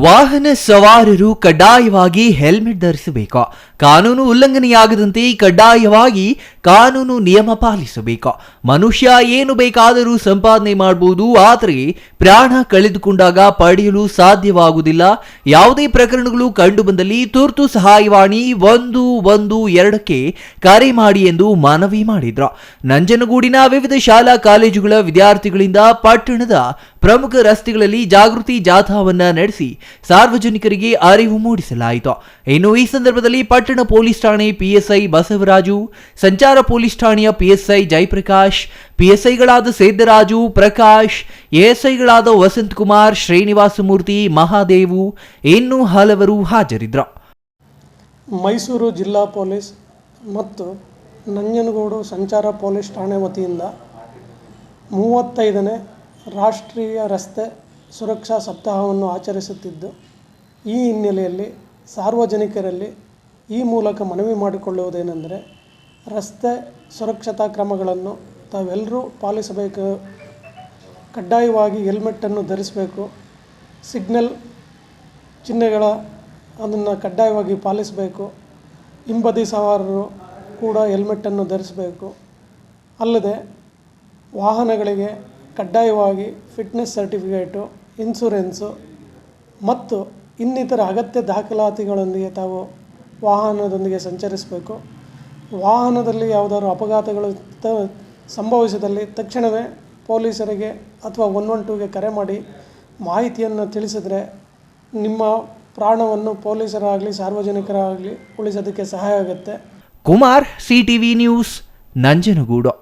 ವಾಹನ ಸವಾರರು ಕಡ್ಡಾಯವಾಗಿ ಹೆಲ್ಮೆಟ್ ಧರಿಸಬೇಕು. ಕಾನೂನು ಉಲ್ಲಂಘನೆಯಾಗದಂತೆ ಕಡ್ಡಾಯವಾಗಿ ಕಾನೂನು ನಿಯಮ ಪಾಲಿಸಬೇಕು. ಮನುಷ್ಯ ಏನು ಬೇಕಾದರೂ ಸಂಪಾದನೆ ಮಾಡಬಹುದು, ಆದರೆ ಪ್ರಾಣ ಕಳೆದುಕೊಂಡಾಗ ಪಡೆಯಲು ಸಾಧ್ಯವಾಗುವುದಿಲ್ಲ. ಯಾವುದೇ ಪ್ರಕರಣಗಳು ಕಂಡುಬಂದಲ್ಲಿ ತುರ್ತು ಸಹಾಯವಾಣಿ 112ಕ್ಕೆ ಕರೆ ಮಾಡಿ ಎಂದು ಮನವಿ ಮಾಡಿದ್ರು. ನಂಜನಗೂಡಿನ ವಿವಿಧ ಶಾಲಾ ಕಾಲೇಜುಗಳ ವಿದ್ಯಾರ್ಥಿಗಳಿಂದ ಪಟ್ಟಣದ ಪ್ರಮುಖ ರಸ್ತೆಗಳಲ್ಲಿ ಜಾಗೃತಿ ಜಾಥಾವನ್ನ ನಡೆಸಿ ಸಾರ್ವಜನಿಕರಿಗೆ ಅರಿವು ಮೂಡಿಸಲಾಯಿತು. ಇನ್ನು ಈ ಸಂದರ್ಭದಲ್ಲಿ ಪಟ್ಟಣ ಪೊಲೀಸ್ ಠಾಣೆ ಪಿಎಸ್ಐ ಬಸವರಾಜು, ಸಂಚಾರ ಪೊಲೀಸ್ ಠಾಣೆಯ ಪಿಎಸ್ಐ ಜಯಪ್ರಕಾಶ್, ಪಿಎಸ್ಐಗಳಾದ ಸಿದ್ದರಾಜು, ಪ್ರಕಾಶ್, ಎಎಸ್ಐಗಳಾದ ವಸಂತ್ ಕುಮಾರ್, ಶ್ರೀನಿವಾಸಮೂರ್ತಿ, ಮಹಾದೇವು ಇನ್ನೂ ಹಲವರು ಹಾಜರಿದ್ದರು. ಮೈಸೂರು ಜಿಲ್ಲಾ ಪೊಲೀಸ್ ಮತ್ತು ನಂಜನಗೂಡು ಸಂಚಾರ ಪೊಲೀಸ್ ಠಾಣೆ ವತಿಯಿಂದ 35ನೇ ರಾಷ್ಟ್ರೀಯ ರಸ್ತೆ ಸುರಕ್ಷಾ ಸಪ್ತಾಹವನ್ನು ಆಚರಿಸುತ್ತಿದ್ದು, ಈ ಹಿನ್ನೆಲೆಯಲ್ಲಿ ಸಾರ್ವಜನಿಕರಲ್ಲಿ ಈ ಮೂಲಕ ಮನವಿ ಮಾಡಿಕೊಳ್ಳುವುದೇನೆಂದರೆ, ರಸ್ತೆ ಸುರಕ್ಷತಾ ಕ್ರಮಗಳನ್ನು ತಾವೆಲ್ಲರೂ ಪಾಲಿಸಬೇಕು. ಕಡ್ಡಾಯವಾಗಿ ಹೆಲ್ಮೆಟ್ಟನ್ನು ಧರಿಸಬೇಕು. ಸಿಗ್ನಲ್ ಚಿಹ್ನೆಗಳ ಅದನ್ನು ಕಡ್ಡಾಯವಾಗಿ ಪಾಲಿಸಬೇಕು. ಹಿಂಬದಿ ಸವಾರರು ಕೂಡ ಹೆಲ್ಮೆಟ್ಟನ್ನು ಧರಿಸಬೇಕು. ಅಲ್ಲದೆ ವಾಹನಗಳಿಗೆ ಕಡ್ಡಾಯವಾಗಿ ಫಿಟ್ನೆಸ್ ಸರ್ಟಿಫಿಕೇಟು, ಇನ್ಸೂರೆನ್ಸು ಮತ್ತು ಇನ್ನಿತರ ಅಗತ್ಯ ದಾಖಲಾತಿಗಳೊಂದಿಗೆ ತಾವು ವಾಹನದೊಂದಿಗೆ ಸಂಚರಿಸಬೇಕು. ವಾಹನದಲ್ಲಿ ಯಾವುದಾದ್ರು ಅಪಘಾತಗಳು ಸಂಭವಿಸಿದಲ್ಲಿ ತಕ್ಷಣವೇ ಪೊಲೀಸರಿಗೆ ಅಥವಾ 112ಗೆ ಕರೆ ಮಾಡಿ ಮಾಹಿತಿಯನ್ನು ತಿಳಿಸಿದರೆ ನಿಮ್ಮ ಪ್ರಾಣವನ್ನು ಪೊಲೀಸರಾಗಲಿ ಸಾರ್ವಜನಿಕರಾಗಲಿ ಉಳಿಸೋದಕ್ಕೆ ಸಹಾಯ ಆಗುತ್ತೆ. Kumar, CTV news, Nanjangud.